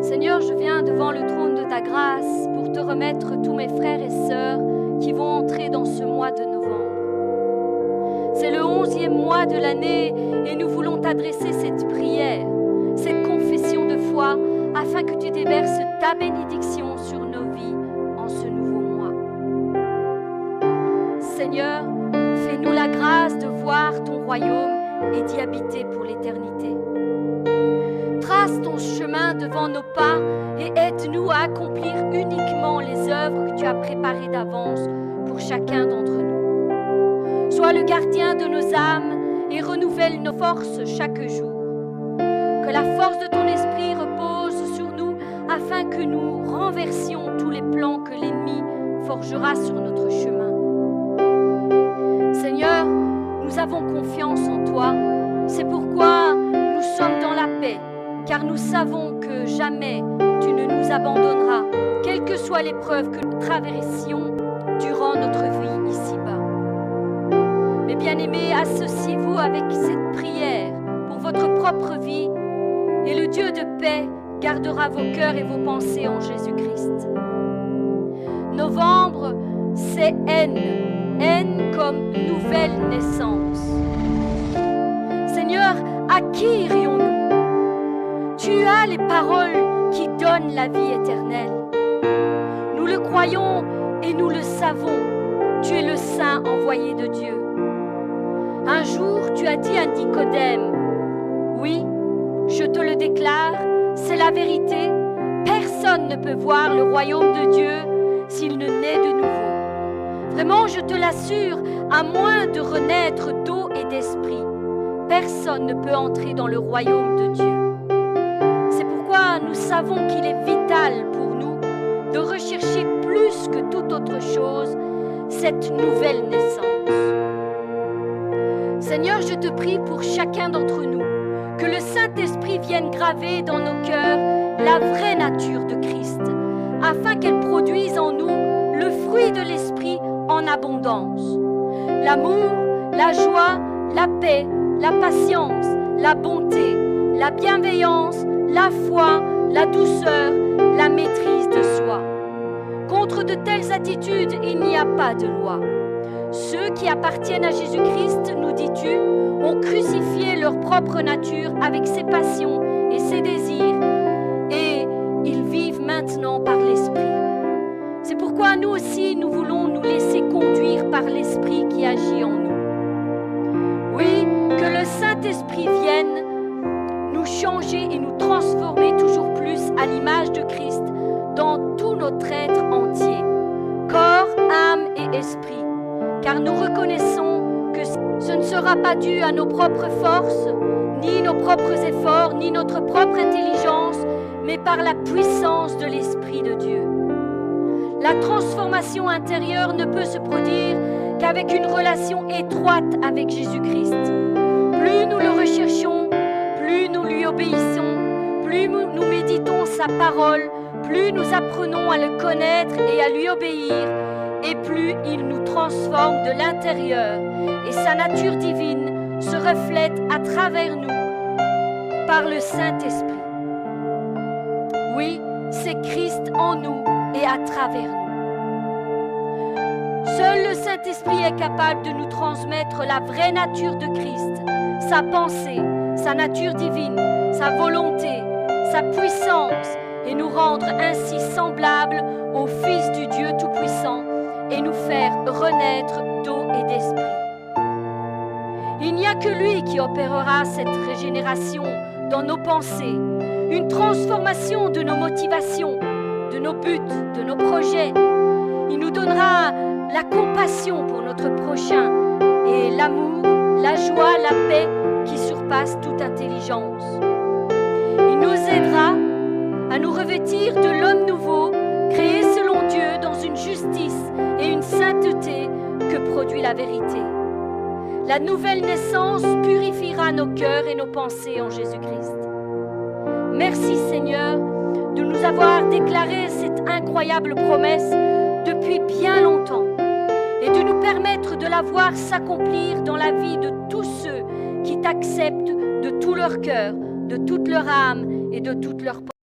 Seigneur, je viens devant le trône de ta grâce pour te remettre tous mes frères et sœurs qui vont entrer dans ce mois de novembre. C'est le 11e mois de l'année et nous voulons t'adresser cette prière, cette confession de foi, afin que tu déverses ta bénédiction sur nos vies en ce nouveau mois. Seigneur, fais-nous la grâce de voir ton royaume et d'y habiter pour l'éternité. Trace ton chemin devant nos pas et aide-nous à accomplir uniquement les œuvres que tu as préparées d'avance pour chacun d'entre nous. Sois le gardien de nos âmes et renouvelle nos forces chaque jour. Que la force de ton esprit repose sur nous afin que nous renversions tous les plans que l'ennemi forgera sur notre chemin. Seigneur, nous avons confiance en toi. C'est pourquoi nous sommes dans la paix, car nous savons que jamais tu ne nous abandonneras, quelles que soient les épreuves que nous traversions durant notre vie ici-bas. Mes bien-aimés, associez-vous avec cette prière pour votre propre vie et le Dieu de paix gardera vos cœurs et vos pensées en Jésus-Christ. Novembre, c'est N comme nouvelle naissance. Seigneur, à qui irions-nous? Tu as les paroles qui donnent la vie éternelle. Nous le croyons et nous le savons. Tu es le Saint envoyé de Dieu. Un jour, tu as dit à Nicodème, oui, je te le déclare, c'est la vérité. Personne ne peut voir le royaume de Dieu s'il ne naît de nouveau. Vraiment, je te l'assure, à moins de renaître d'eau et d'esprit, personne ne peut entrer dans le royaume de Dieu. C'est pourquoi nous savons qu'il est vital pour nous de rechercher plus que toute autre chose cette nouvelle naissance. Seigneur, je te prie pour chacun d'entre nous, que le Saint-Esprit vienne graver dans nos cœurs la vraie nature de Christ, afin qu'elle produise en nous le fruit de l'Esprit en abondance. L'amour, la joie, la paix, la patience, la bonté, la bienveillance, la foi, la douceur, la maîtrise de soi. Contre de telles attitudes, il n'y a pas de loi. Ceux qui appartiennent à Jésus-Christ, nous dis-tu, ont crucifié leur propre nature avec ses passions et ses désirs, et ils vivent maintenant par l'Esprit. C'est pourquoi nous aussi, nous voulons nous laisser conduire par l'Esprit qui agit en nous. Oui, que le Saint-Esprit vienne nous changer et nous transformer toujours plus à l'image de Christ dans tout notre être entier, corps, âme et esprit, car nous reconnaissons que ce ne sera pas dû à nos propres forces, ni nos propres efforts, ni notre propre intelligence, mais par la puissance de l'Esprit de Dieu. La transformation intérieure ne peut se produire qu'avec une relation étroite avec Jésus-Christ. Plus nous le recherchons, plus nous lui obéissons, plus nous méditons sa parole, plus nous apprenons à le connaître et à lui obéir, et plus il nous transforme de l'intérieur, et sa nature divine se reflète à travers nous par le Saint-Esprit. Oui, c'est Christ en nous et à travers nous. Seul le Saint-Esprit est capable de nous transmettre la vraie nature de Christ, sa pensée, sa nature divine, sa volonté, sa puissance, et nous rendre ainsi semblables au Fils du Dieu Tout-Puissant et nous faire renaître d'eau et d'esprit. Il n'y a que lui qui opérera cette régénération dans nos pensées, une transformation de nos motivations, de nos buts, de nos projets. Il nous donnera la compassion pour notre prochain et l'amour, la joie, la paix qui surpasse toute intelligence. Il nous aidera à nous revêtir de l'homme nouveau, créé selon Dieu dans une justice et une sainteté que produit la vérité. La nouvelle naissance purifiera nos cœurs et nos pensées en Jésus-Christ. Merci Seigneur de nous avoir déclaré cette incroyable promesse depuis bien longtemps et de nous permettre de la voir s'accomplir dans la vie de tous ceux qui t'acceptent de tout leur cœur, de toute leur âme et de toute leur pensée.